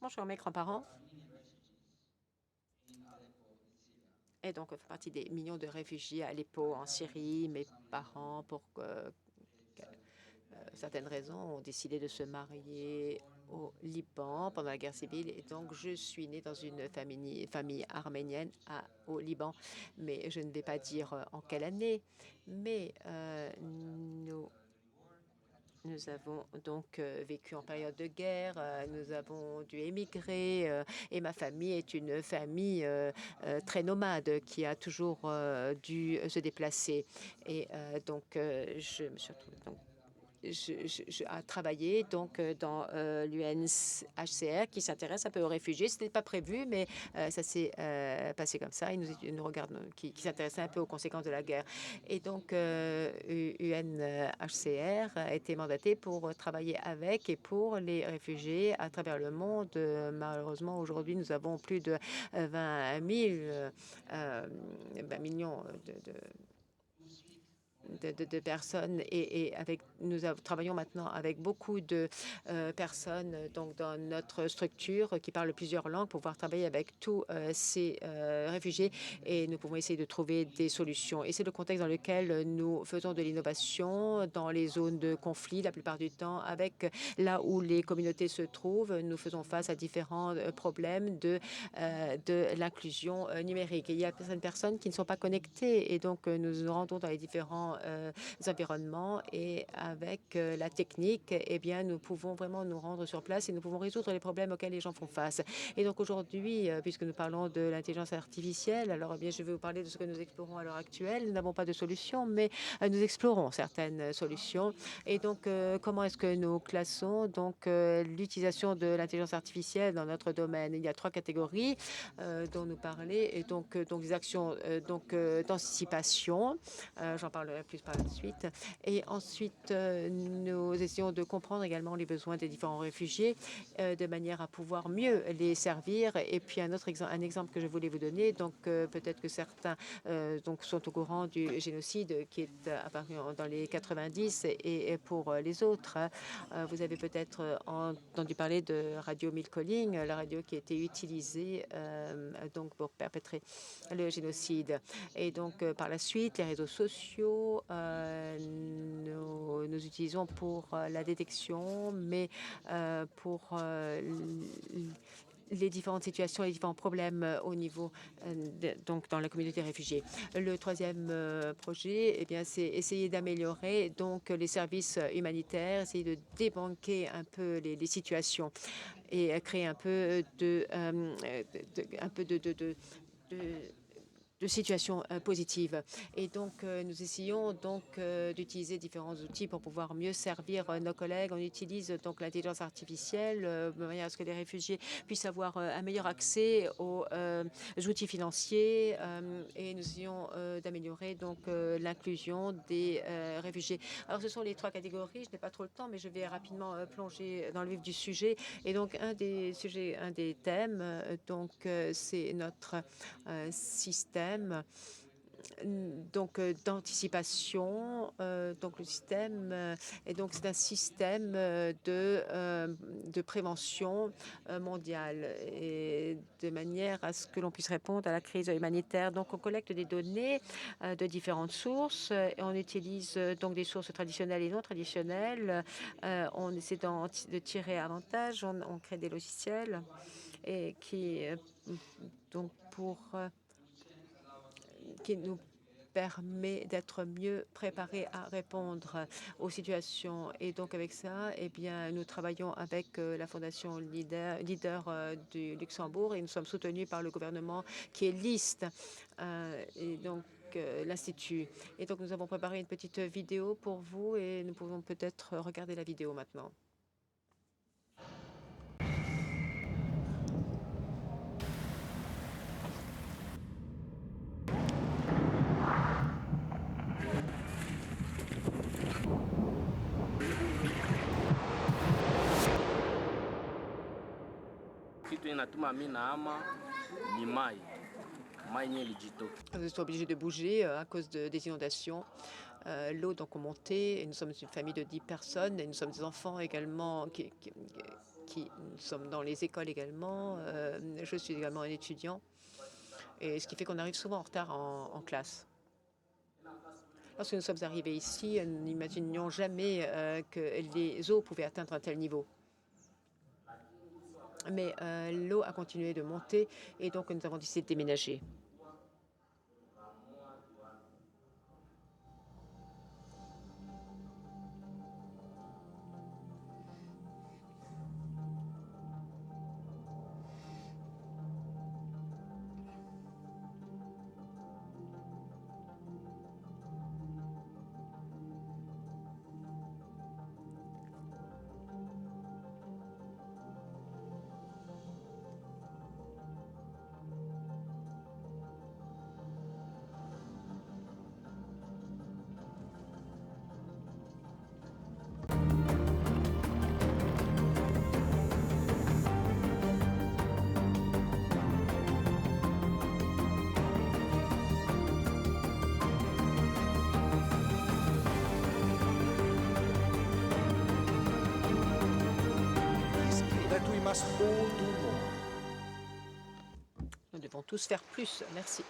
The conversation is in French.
Bonjour, mes grands-parents. Et donc, on fait partie des millions de réfugiés à Aleppo, en Syrie. Mes parents, pour certaines raisons, ont décidé de se marier au Liban pendant la guerre civile. Et donc, je suis née dans une famille arménienne au Liban. Mais je ne vais pas dire en quelle année. Mais nous avons donc vécu en période de guerre, nous avons dû émigrer et ma famille est une famille très nomade qui a toujours dû se déplacer. Et donc, je me suis retrouvée à travailler donc dans l'UNHCR qui s'intéresse un peu aux réfugiés. Ce n'était pas prévu, mais ça s'est passé comme ça. Ils nous regardent, qui s'intéressait un peu aux conséquences de la guerre. Et donc, UNHCR a été mandaté pour travailler avec et pour les réfugiés à travers le monde. Malheureusement, aujourd'hui, nous avons plus de 20 millions de personnes et travaillons maintenant avec beaucoup de personnes donc dans notre structure qui parlent plusieurs langues pour pouvoir travailler avec tous ces réfugiés et nous pouvons essayer de trouver des solutions. Et c'est le contexte dans lequel nous faisons de l'innovation dans les zones de conflit la plupart du temps avec là où les communautés se trouvent. Nous faisons face à différents problèmes de l'inclusion numérique. Et il y a certaines personnes qui ne sont pas connectées et donc nous nous rendons dans les différents environnements et avec la technique, eh bien, nous pouvons vraiment nous rendre sur place et nous pouvons résoudre les problèmes auxquels les gens font face. Et donc aujourd'hui, puisque nous parlons de l'intelligence artificielle, alors eh bien, je vais vous parler de ce que nous explorons à l'heure actuelle. Nous n'avons pas de solution, mais nous explorons certaines solutions. Et donc, comment est-ce que nous classons donc l'utilisation de l'intelligence artificielle dans notre domaine? Il y a trois catégories dont nous parler et donc des actions d'anticipation. J'en parlerai plus par la suite. Et ensuite, nous essayons de comprendre également les besoins des différents réfugiés de manière à pouvoir mieux les servir. Et puis un exemple que je voulais vous donner, donc peut-être que certains donc sont au courant du génocide qui est apparu dans les 90 et pour les autres, vous avez peut-être entendu parler de radio Milcolling, la radio qui a été utilisée donc pour perpétrer le génocide. Et donc, par la suite, les réseaux sociaux, nous utilisons pour la détection, mais pour les différentes situations, les différents problèmes au niveau, donc dans la communauté réfugiée. Le troisième projet, eh bien, c'est essayer d'améliorer donc les services humanitaires, essayer de débanquer un peu les situations et créer un peu de situations positives. Et donc, nous essayons donc d'utiliser différents outils pour pouvoir mieux servir nos collègues. On utilise donc l'intelligence artificielle de manière à ce que les réfugiés puissent avoir un meilleur accès aux outils financiers et nous essayons d'améliorer donc l'inclusion des réfugiés. Alors, ce sont les trois catégories. Je n'ai pas trop le temps, mais je vais rapidement plonger dans le vif du sujet. Et donc, un des thèmes, c'est notre système donc d'anticipation. Donc le système et donc c'est un système de prévention mondiale et de manière à ce que l'on puisse répondre à la crise humanitaire. Donc on collecte des données de différentes sources et on utilise donc des sources traditionnelles et non traditionnelles. On essaie de tirer avantage. On crée des logiciels et qui nous permet d'être mieux préparés à répondre aux situations. Et donc avec ça, eh bien, nous travaillons avec la Fondation Leader du Luxembourg et nous sommes soutenus par le gouvernement qui est liste et donc l'Institut. Et donc nous avons préparé une petite vidéo pour vous et nous pouvons peut-être regarder la vidéo maintenant. Kitu inatuma mimi nahama ni mai yenyewe ilijitoka. Nous sommes obligés de bouger à cause des inondations. L'eau donc a monté et nous sommes une famille de 10 personnes et nous sommes des enfants également qui sommes dans les écoles également. Je suis également un étudiant, et ce qui fait qu'on arrive souvent en retard en classe. Lorsque nous sommes arrivés ici, nous n'imaginions jamais que les eaux pouvaient atteindre un tel niveau. Mais l'eau a continué de monter et donc nous avons décidé de déménager. Nous devons tous faire plus. Merci.